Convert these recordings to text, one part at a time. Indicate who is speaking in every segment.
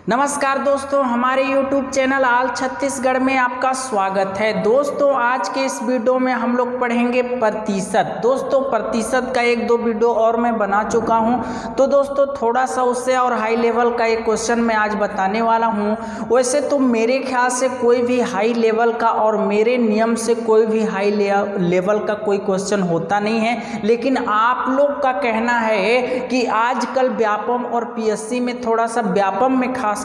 Speaker 1: नमस्कार दोस्तों, हमारे YouTube चैनल ऑल छत्तीसगढ़ में आपका स्वागत है। दोस्तों आज के इस वीडियो में हम लोग पढ़ेंगे प्रतिशत। दोस्तों प्रतिशत का एक दो वीडियो और मैं बना चुका हूं, तो दोस्तों थोड़ा सा उससे और हाई लेवल का एक क्वेश्चन मैं आज बताने वाला हूं। वैसे तो मेरे ख्याल से कोई भी हाई लेवल का और मेरे नियम से कोई भी हाई लेवल का कोई क्वेश्चन होता नहीं है, लेकिन आप लोग का कहना है कि आजकल व्यापम और PSC में थोड़ा सा व्यापम में खासकर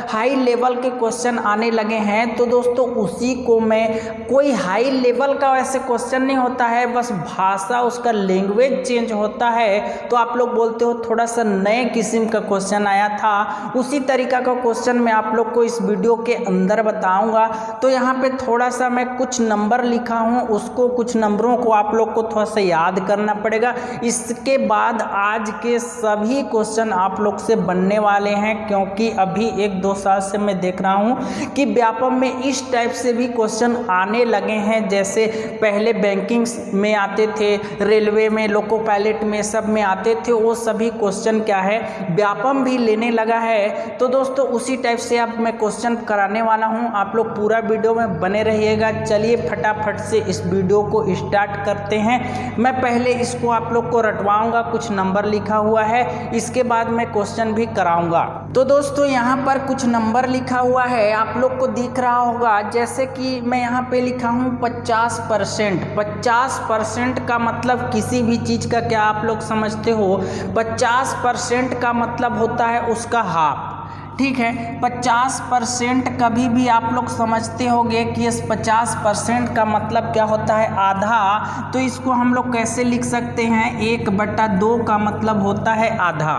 Speaker 1: हाई लेवल के क्वेश्चन आने लगे हैं। तो दोस्तों उसी को मैं, कोई हाई लेवल का वैसे क्वेश्चन नहीं होता है, बस भाषा उसका लैंग्वेज चेंज होता है। तो आप लोग बोलते हो थोड़ा सा नए किस्म का क्वेश्चन आया था, उसी तरीका का क्वेश्चन मैं आप लोग को इस वीडियो के अंदर बताऊंगा। तो यहाँ पे थोड़ा सा मैं कुछ नंबर लिखा हूँ, उसको कुछ नंबरों को आप लोग को थोड़ा सा याद करना पड़ेगा। इसके बाद आज के सभी क्वेश्चन आप लोग से बनने वाले हैं, क्योंकि अभी एक दो साल से मैं देख रहा हूं कि व्यापम में इस टाइप से भी क्वेश्चन आने लगे हैं। जैसे पहले बैंकिंग में आते थे, रेलवे में, लोको पायलट में, सब में आते थे, वो सभी क्वेश्चन क्या है व्यापम भी लेने लगा है। तो दोस्तों उसी टाइप से अब मैं क्वेश्चन कराने वाला हूं, आप लोग पूरा वीडियो में बने रहिएगा। चलिए फटाफट से इस वीडियो को स्टार्ट करते हैं। मैं पहले इसको आप लोग को रटवाऊंगा, कुछ नंबर लिखा हुआ है, इसके बाद मैं क्वेश्चन भी कराऊंगा। तो दोस्तों यहाँ पर कुछ नंबर लिखा हुआ है, आप लोग को दिख रहा होगा। जैसे कि मैं यहाँ पे लिखा हूँ 50%। 50% का मतलब किसी भी चीज़ का क्या आप लोग समझते हो? 50% का मतलब होता है उसका हाफ। ठीक है, 50% कभी भी आप लोग समझते होंगे कि इस 50% का मतलब क्या होता है? आधा। तो इसको हम लोग कैसे लिख सकते हैं? 1/2 का मतलब होता है आधा।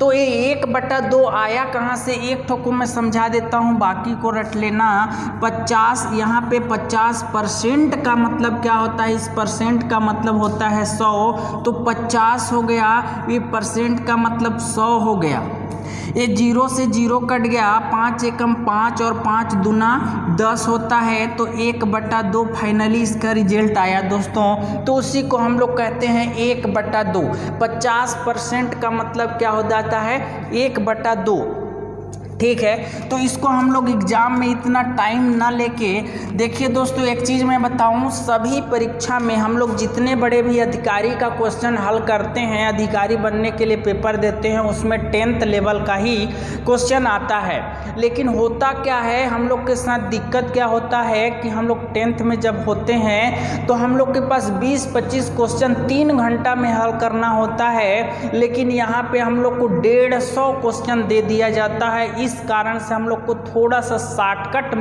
Speaker 1: तो ये 1/2 आया कहाँ से? एक ठो को मैं समझा देता हूँ, बाकी को रट लेना। 50, यहाँ पे 50% का मतलब क्या होता है? इस परसेंट का मतलब होता है 100। तो 50 हो गया, ये परसेंट का मतलब 100 हो गया। ये 0 से 0 कट गया, 5 एकम 5 और 5 दूना 10 होता है। तो 1/2 फाइनली इसका रिजल्ट आया दोस्तों। तो उसी को हम लोग कहते हैं 1/2। 50% का मतलब क्या हो जाता है? 1/2। ठीक है, तो इसको हम लोग एग्जाम में इतना टाइम ना लेके, देखिए दोस्तों एक चीज़ मैं बताऊं, सभी परीक्षा में हम लोग जितने बड़े भी अधिकारी का क्वेश्चन हल करते हैं, अधिकारी बनने के लिए पेपर देते हैं, उसमें 10th लेवल का ही क्वेश्चन आता है। लेकिन होता क्या है, हम लोग के साथ दिक्कत क्या होता है कि हम लोग 10th में जब होते हैं तो हम लोग के पास 20-25 क्वेश्चन 3 घंटा में हल करना होता है, लेकिन यहाँ पे हम लोग को 150 क्वेश्चन दे दिया जाता है। इस कारण से हम लोग को थोड़ा सा शॉर्टकट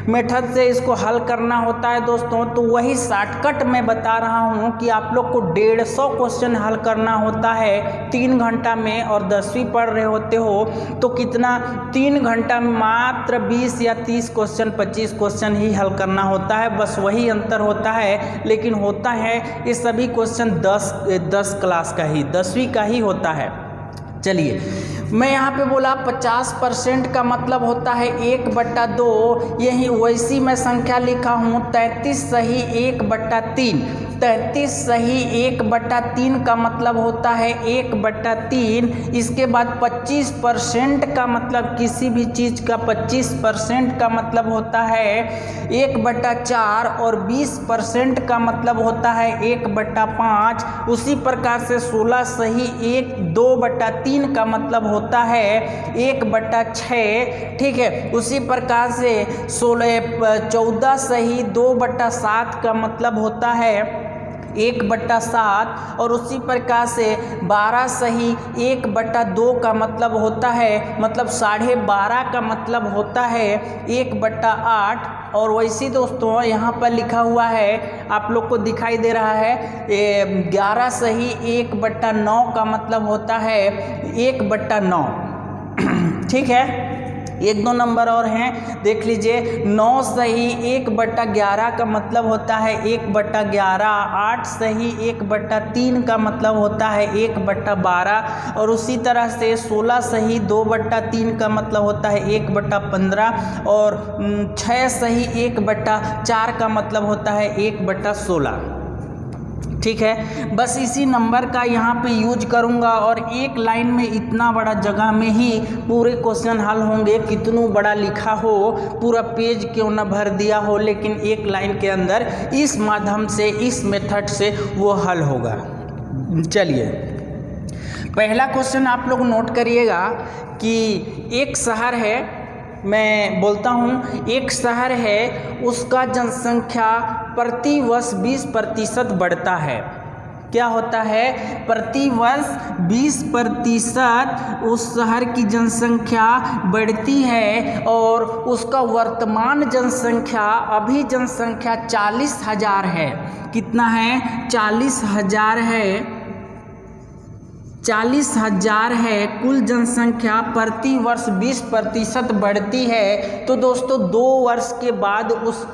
Speaker 1: मेथड से इसको हल करना होता है दोस्तों। तो वही शॉर्टकट मैं बता रहा हूँ कि आप लोग को 150 क्वेश्चन हल करना होता है 3 घंटा में, और 10वीं पढ़ रहे होते हो तो कितना 3 घंटा में मात्र 20 या 30 क्वेश्चन, 25 क्वेश्चन ही हल करना होता है। बस वही अंतर होता है, लेकिन होता है ये सभी क्वेश्चन 10 क्लास का ही, 10वीं का ही होता है। चलिए मैं यहाँ पे बोला 50% का मतलब होता है 1/2। यही वैसी मैं संख्या लिखा हूँ 33 सही 1/3। 33 सही 1/3 का मतलब होता है 1/3। इसके बाद 25% का मतलब किसी भी चीज़ का 25% का मतलब होता है 1/4, और 20% का मतलब होता है 1/5। उसी प्रकार से 16 सही 2/3 का मतलब होता है 1/6। ठीक है, उसी प्रकार से 14 सही 2/7 का मतलब होता है 1/7, और उसी प्रकार से 12 सही 1/2 का मतलब होता है, मतलब 12.5 का मतलब होता है 1/8। और वैसे दोस्तों यहाँ पर लिखा हुआ है, आप लोग को दिखाई दे रहा है 11 सही 1/9 का मतलब होता है 1/9। ठीक है, एक दो नंबर और हैं, देख लीजिए। 9 सही 1/11 का मतलब होता है 1/11। 8 सही 1/3 का मतलब होता है 1/12, और उसी तरह से 16 सही 2/3 का मतलब होता है 1/15, और 6 सही 1/4 का मतलब होता है 1/16। ठीक है। बस इसी नंबर का यहाँ पे यूज करूँगा और एक लाइन में इतना बड़ा जगह में ही पूरे क्वेश्चन हल होंगे। कितनों बड़ा लिखा हो, पूरा पेज क्यों ना भर दिया हो, लेकिन एक लाइन के अंदर इस माध्यम से, इस मेथड से वो हल होगा। चलिए पहला क्वेश्चन आप लोग नोट करिएगा कि एक शहर है, मैं बोलता हूँ, एक शहर है, उसका जनसंख्या प्रति वर्ष 20% बढ़ता है। क्या होता है? प्रति वर्ष 20% उस शहर की जनसंख्या बढ़ती है और उसका वर्तमान जनसंख्या, अभी जनसंख्या 40,000 है। कितना है? 40,000 है। 40,000 है कुल जनसंख्या, प्रति वर्ष 20% बढ़ती है। तो दोस्तों 2 वर्ष के बाद उस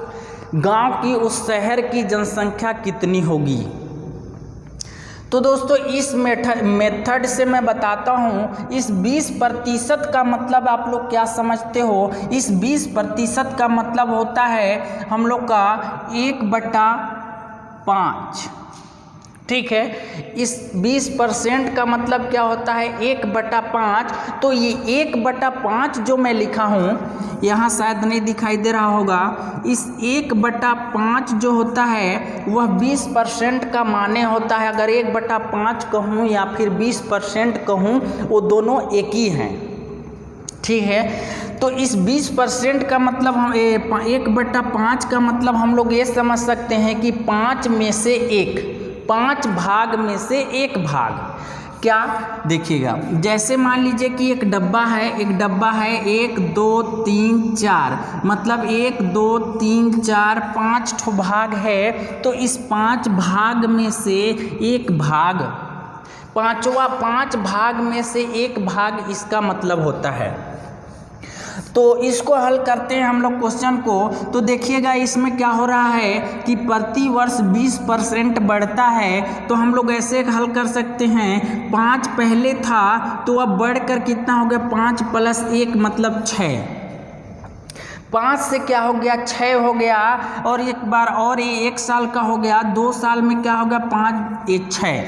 Speaker 1: गांव की, उस शहर की जनसंख्या कितनी होगी? तो दोस्तों इस मेथड से मैं बताता हूँ, इस 20% का मतलब आप लोग क्या समझते हो? इस 20% का मतलब होता है हम लोग का 1/5। ठीक है, इस 20% का मतलब क्या होता है? 1/5। तो ये 1/5 जो मैं लिखा हूँ, यहाँ शायद नहीं दिखाई दे रहा होगा, इस 1/5 जो होता है वह 20% का माने होता है। अगर 1/5 कहूँ या फिर 20% कहूँ, वो दोनों एक ही हैं। ठीक है, तो इस 20% का मतलब हम 1/5 का मतलब हम लोग ये समझ सकते हैं कि 5 में से 1, 5 भाग में से 1 भाग। क्या? देखिएगा, जैसे मान लीजिए कि एक डब्बा है, 1 2 3 4, मतलब 1 2 3 4 5 ठो भाग है। तो इस 5 भाग में से 1 भाग, 5 भाग में से 1 भाग इसका मतलब होता है। तो इसको हल करते हैं हम लोग क्वेश्चन को। तो देखिएगा इसमें क्या हो रहा है कि प्रति वर्ष 20% बढ़ता है। तो हम लोग ऐसे हल कर सकते हैं, 5 पहले था तो अब बढ़कर कितना हो गया? 5 + 1 मतलब 6। 5 से क्या हो गया? 6 हो गया। और एक बार और ये 1 साल का हो गया, 2 साल में क्या हो गया? 5 × 6।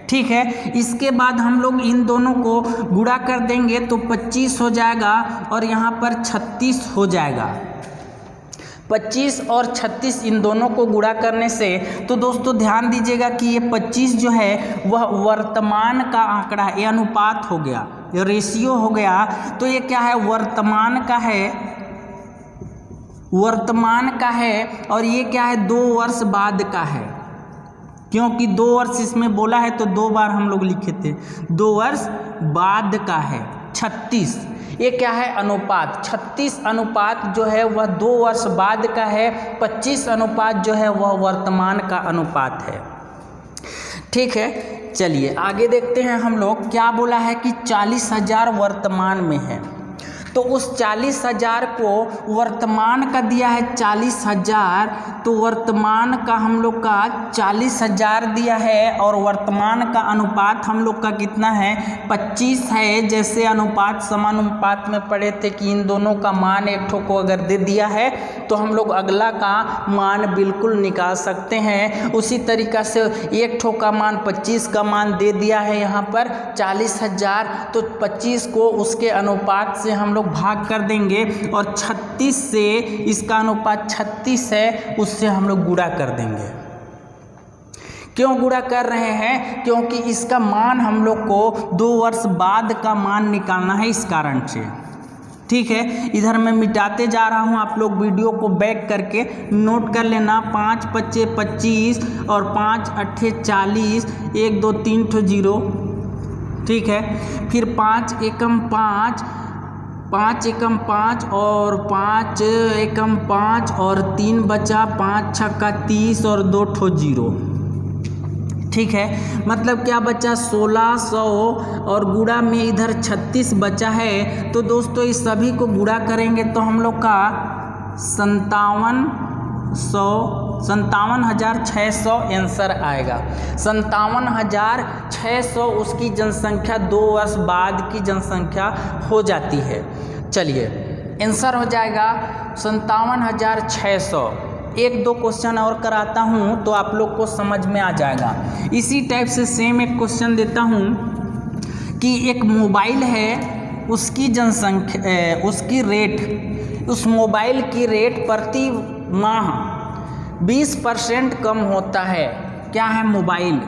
Speaker 1: ठीक है, इसके बाद हम लोग इन दोनों को गुणा कर देंगे तो 25 हो जाएगा और यहाँ पर 36 हो जाएगा। 25 और 36 इन दोनों को गुणा करने से, तो दोस्तों ध्यान दीजिएगा कि ये 25 जो है वह वर्तमान का आंकड़ा है, ये अनुपात हो गया, ये रेशियो हो गया। तो ये क्या है? वर्तमान का है, वर्तमान का है। और ये क्या है? 2 वर्ष बाद का है, क्योंकि 2 वर्ष इसमें बोला है तो 2 बार हम लोग लिखे थे। 2 वर्ष बाद का है 36। ये क्या है? अनुपात। 36 अनुपात जो है वह 2 वर्ष बाद का है। 25 अनुपात जो है वह वर्तमान का अनुपात है। ठीक है, चलिए आगे देखते हैं हम लोग। क्या बोला है कि 40,000 वर्तमान में है। तो उस 40,000 को वर्तमान का दिया है 40,000, तो वर्तमान का हम लोग का 40,000 दिया है और वर्तमान का अनुपात हम लोग का कितना है? 25 है। जैसे अनुपात समानुपात में पढ़े थे कि इन दोनों का मान एक ठो को अगर दे दिया है तो हम लोग अगला का मान बिल्कुल निकाल सकते हैं। उसी तरीक़ा से एक ठो का मान 25 का मान दे दिया है यहाँ पर 40,000, तो 25 को उसके अनुपात से हम लोग भाग कर देंगे और 36 से, इसका अनुपात 36 है, उससे हम लोग गुणा कर देंगे। क्यों गुणा कर रहे हैं? क्योंकि इसका मान हम लोग को 2 वर्ष बाद का मान निकालना है, इस कारण से। ठीक है, इधर मैं मिटाते जा रहा हूँ, आप लोग वीडियो को बैक करके नोट कर लेना। 5 × 5 = 25 और 5 × 8 = 40, 1 2 3 ठो 0। ठीक है, फिर 5 एकम 5, 5 एकम 5 और 5 एकम 5 और 3 बचा, 5 छक्का 30 और 2 ठो 0। ठीक है, मतलब क्या बचा? 1600 और गुणा में इधर 36 बचा है। तो दोस्तों इस सभी को गुणा करेंगे तो हम लोग का 57,600 आंसर आएगा। 57,600 उसकी जनसंख्या 2 वर्ष बाद की जनसंख्या हो जाती है। चलिए आंसर हो जाएगा 57,600। एक दो क्वेश्चन और कराता हूँ तो आप लोग को समझ में आ जाएगा। इसी टाइप से सेम एक क्वेश्चन देता हूँ कि एक मोबाइल है, उसकी जनसंख्या उसकी रेट, उस मोबाइल की रेट प्रति माह 20% कम होता है। क्या है मोबाइल?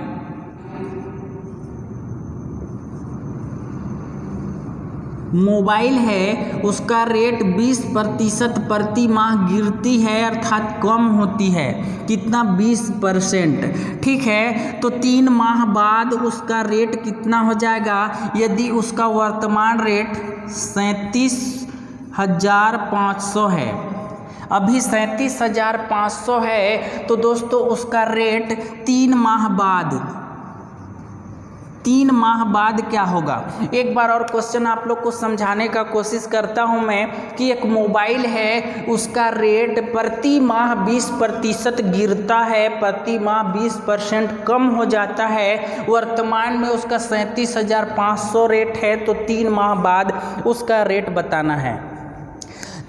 Speaker 1: मोबाइल है, उसका रेट 20% प्रति माह गिरती है, अर्थात कम होती है। कितना? 20%। ठीक है, तो 3 माह बाद उसका रेट कितना हो जाएगा? यदि उसका वर्तमान रेट 37,500 है, अभी 37,500 है, तो दोस्तों उसका रेट 3 माह बाद क्या होगा? एक बार और क्वेश्चन आप लोग को समझाने का कोशिश करता हूं मैं कि एक मोबाइल है, उसका रेट प्रति माह 20% गिरता है, प्रति माह 20% कम हो जाता है। वर्तमान में उसका 37,500 रेट है, तो 3 माह बाद उसका रेट बताना है।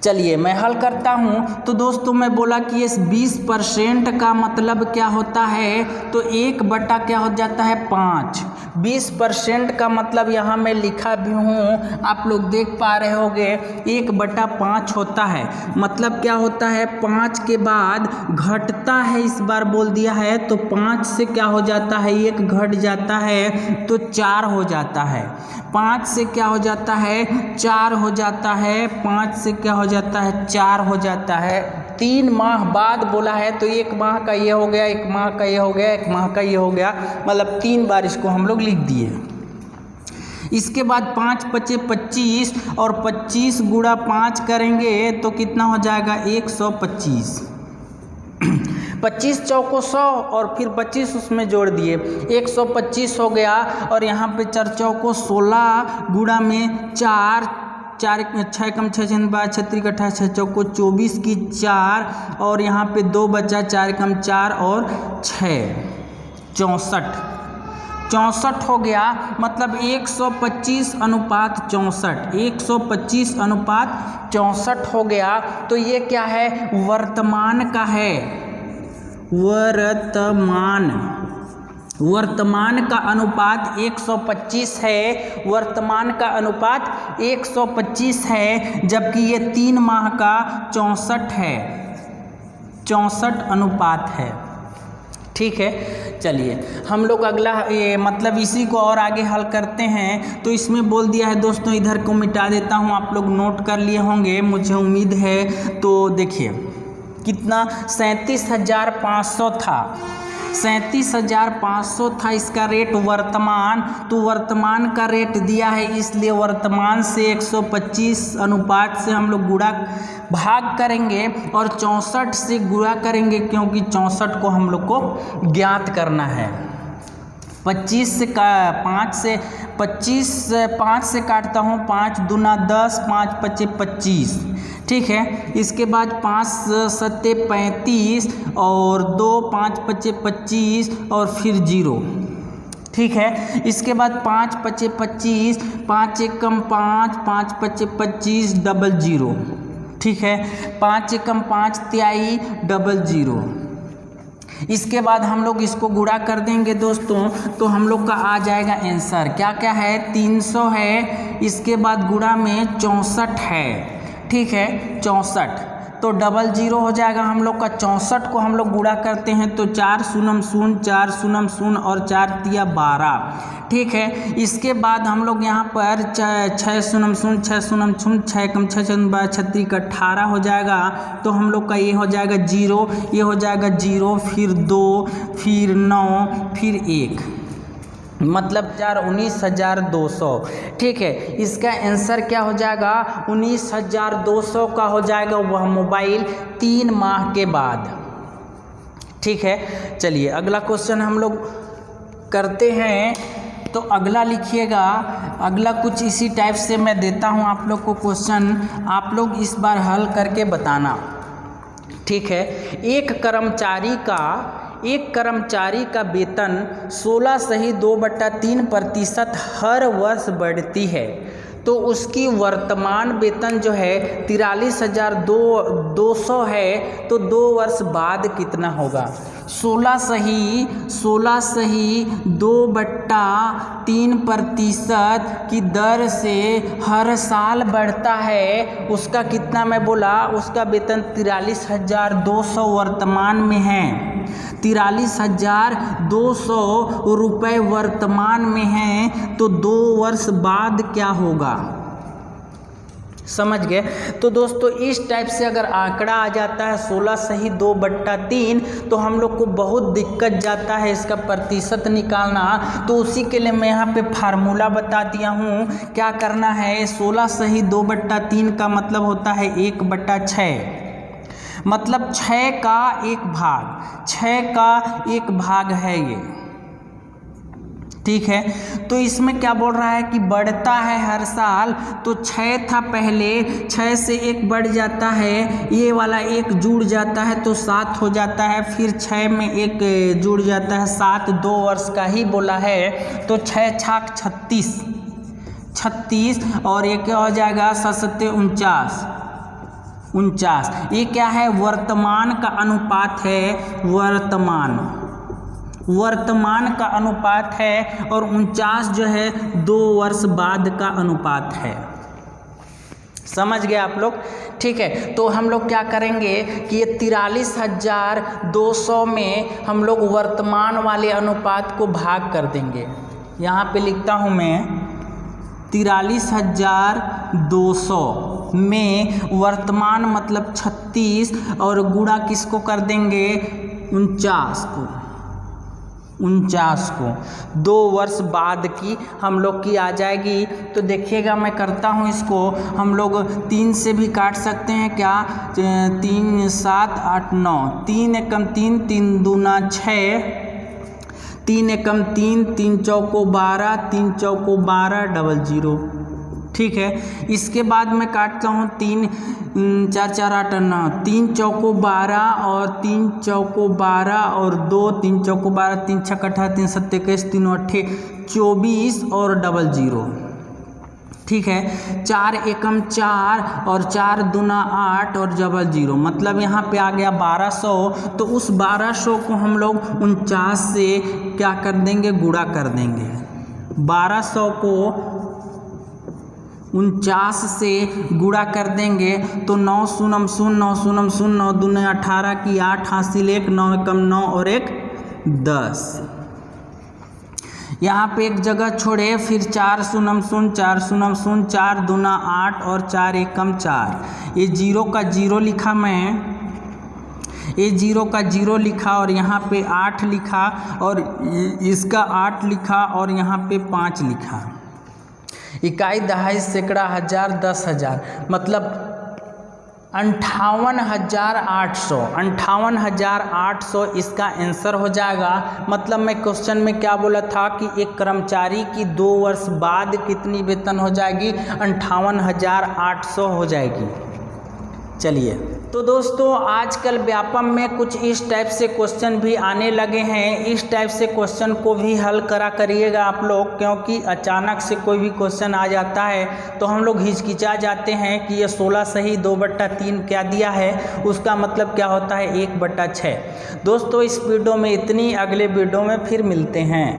Speaker 1: चलिए मैं हल करता हूँ। तो दोस्तों मैं बोला कि इस 20% का मतलब क्या होता है, तो 1 बटा क्या हो जाता है? 5। 20% का मतलब यहाँ मैं लिखा भी हूँ, आप लोग देख पा रहे होंगे, 1/5 होता है। मतलब क्या होता है? 5 के बाद घटता है, इस बार बोल दिया है, तो 5 से क्या हो जाता है? 1 घट जाता है, तो 4 हो जाता है। 5 से क्या हो जाता है? 4 हो जाता है। 5 से क्या हो जाता है? 4 हो जाता है। 3 माह बाद बोला है, तो 1 माह का ये हो गया, 1 माह का ये हो गया, 1 माह का ये हो गया, मतलब 3 बार इसको हम लोग लिख दिए। इसके बाद 5 × 25 और 25 × 5 करेंगे तो कितना हो जाएगा? 125। 25 चौको 100 और फिर 25 उसमें जोड़ दिए, 125 हो गया। और यहाँ पे 4 चौको 16 गुणा में 4, 4 6 कम 6 6 12 36 28 6 चौको 24 की 4, और यहाँ पे 2 बचा, 4 कम 4 और 6 64 हो गया। मतलब 125:64, 125:64 हो गया। तो ये क्या है? वर्तमान का है, वर्तमान का अनुपात 125 है। वर्तमान का अनुपात 125 है, जबकि ये 3 माह का 64 है, 64 अनुपात है। ठीक है, चलिए हम लोग अगला ये मतलब इसी को और आगे हल करते हैं। तो इसमें बोल दिया है दोस्तों, इधर को मिटा देता हूँ, आप लोग नोट कर लिए होंगे मुझे उम्मीद है। तो देखिए कितना? 37,500 था, 37,500 था इसका रेट वर्तमान। तो वर्तमान का रेट दिया है, इसलिए वर्तमान से 125 अनुपात से हम लोग गुणा भाग करेंगे और 64 से गुणा करेंगे, क्योंकि 64 को हम लोग को ज्ञात करना है। 25 से 5 से काटता हूँ, 5 दूना 10, 5 पचे 25। ठीक है, इसके बाद 5 सत्ते 35 और 2 5 पचे 25 और फिर 0। ठीक है, इसके बाद 5 पचे 25, 5 एकम 5, 5 पचे 25 00। ठीक है, 5 एकम 5 तिहाई 00। इसके बाद हम लोग इसको गुणा कर देंगे दोस्तों, तो हम लोग का आ जाएगा आंसर। क्या क्या है? 300 है, इसके बाद गुणा में 64 है। ठीक है, 64 तो 00 हो जाएगा हम लोग का। 64 को हम लोग गुणा करते हैं तो 4 शून्य 0, 4 शून्य 0 और 4 तिया 12। ठीक है, इसके बाद हम लोग यहाँ पर 6 शून्य 0, 6 शून्य 0, 6 कम 6 6 12 36 का 18 हो जाएगा। तो हम लोग का ये हो जाएगा 0, ये हो जाएगा 0, फिर 2, फिर 9, फिर 1, मतलब 19,200। ठीक है, इसका आंसर क्या हो जाएगा? 19,200 का हो जाएगा वह मोबाइल 3 माह के बाद। ठीक है, चलिए अगला क्वेश्चन हम लोग करते हैं। तो अगला लिखिएगा, अगला कुछ इसी टाइप से मैं देता हूं आप लोग को क्वेश्चन, आप लोग इस बार हल करके बताना। ठीक है, एक कर्मचारी का वेतन 16 से ही 2/3% हर वर्ष बढ़ती है, तो उसकी वर्तमान वेतन जो है 43,200 है, तो 2 वर्ष बाद कितना होगा? 16 सही 2/3% की दर से हर साल बढ़ता है। उसका कितना मैं बोला? उसका वेतन 43,200 वर्तमान में है। 43,200 रुपये वर्तमान में हैं, तो 2 वर्ष बाद क्या होगा? समझ गए? तो दोस्तों इस टाइप से अगर आंकड़ा आ जाता है 16 सही 2/3, तो हम लोग को बहुत दिक्कत जाता है इसका प्रतिशत निकालना। तो उसी के लिए मैं यहाँ पे फार्मूला बता दिया हूँ। क्या करना है? 16 सही 2/3 का मतलब होता है 1/6, मतलब 6 का 1 भाग है ये। ठीक है, तो इसमें क्या बोल रहा है कि बढ़ता है हर साल। तो 6 था पहले, 6 से 1 बढ़ जाता है, ये वाला 1 जुड़ जाता है तो 7 हो जाता है, फिर 6 में 1 जुड़ जाता है 7, 2 वर्ष का ही बोला है। तो 6 छाक 36 और ये क्या हो जाएगा? 7 49। ये क्या है? वर्तमान का अनुपात है, वर्तमान का अनुपात है, और 49 जो है 2 वर्ष बाद का अनुपात है। समझ गए आप लोग? ठीक है, तो हम लोग क्या करेंगे कि ये 43,200 में हम लोग वर्तमान वाले अनुपात को भाग कर देंगे। यहाँ पे लिखता हूँ मैं 43,200 में वर्तमान मतलब 36 और गुणा किसको कर देंगे? 49 को 2 वर्ष बाद की हम लोग की आ जाएगी। तो देखिएगा मैं करता हूँ इसको, हम लोग 3 से भी काट सकते हैं क्या? 3 7 8 9, 3 एकम 3, 3 दूना 6, 3 एकम 3, 3 चौको 12, 3 चौको 12 00। ठीक है, इसके बाद मैं काटता हूँ 3 4 4 8 9, 3 चौको 12 और 3 चौको 12 और 2, 3 चौको 12, 3 6 18, 3 7 21, 3 8 24 और 00। ठीक है, 4 एकम 4 और 4 दूना 8 और 00, मतलब यहाँ पे आ गया 1200। तो उस 1200 को हम लोग 49 से क्या कर देंगे? गुणा कर देंगे। 1200 को 49 से गुणा कर देंगे तो 9 शून्य 0 9 शून्य 0 9 दूने 18 की 8 हासिल 1, 9 एकम 9 और 1 10। यहाँ पे एक जगह छोड़े, फिर 4 शून्य 0 4 शून्य 0, 4 दूना 8 और 4 एकम 4। ये 0 का 0 लिखा मैं, ये 0 का 0 लिखा और यहाँ पे 8 लिखा और इसका 8 लिखा और यहाँ पे 5 लिखा। इकाई, दहाई, सैकड़ा, हजार, 10,000, मतलब 58,800 इसका आंसर हो जाएगा। मतलब मैं क्वेश्चन में क्या बोला था कि एक कर्मचारी की 2 वर्ष बाद कितनी वेतन हो जाएगी? 58,800 हो जाएगी। चलिए, तो दोस्तों आजकल व्यापम में कुछ इस टाइप से क्वेश्चन भी आने लगे हैं। इस टाइप से क्वेश्चन को भी हल करिएगा आप लोग, क्योंकि अचानक से कोई भी क्वेश्चन आ जाता है तो हम लोग हिचकिचा जाते हैं कि ये 16 सही 2/3 क्या दिया है, उसका मतलब क्या होता है 1/6। दोस्तों इस वीडियो में इतनी, अगले वीडियो में फिर मिलते हैं।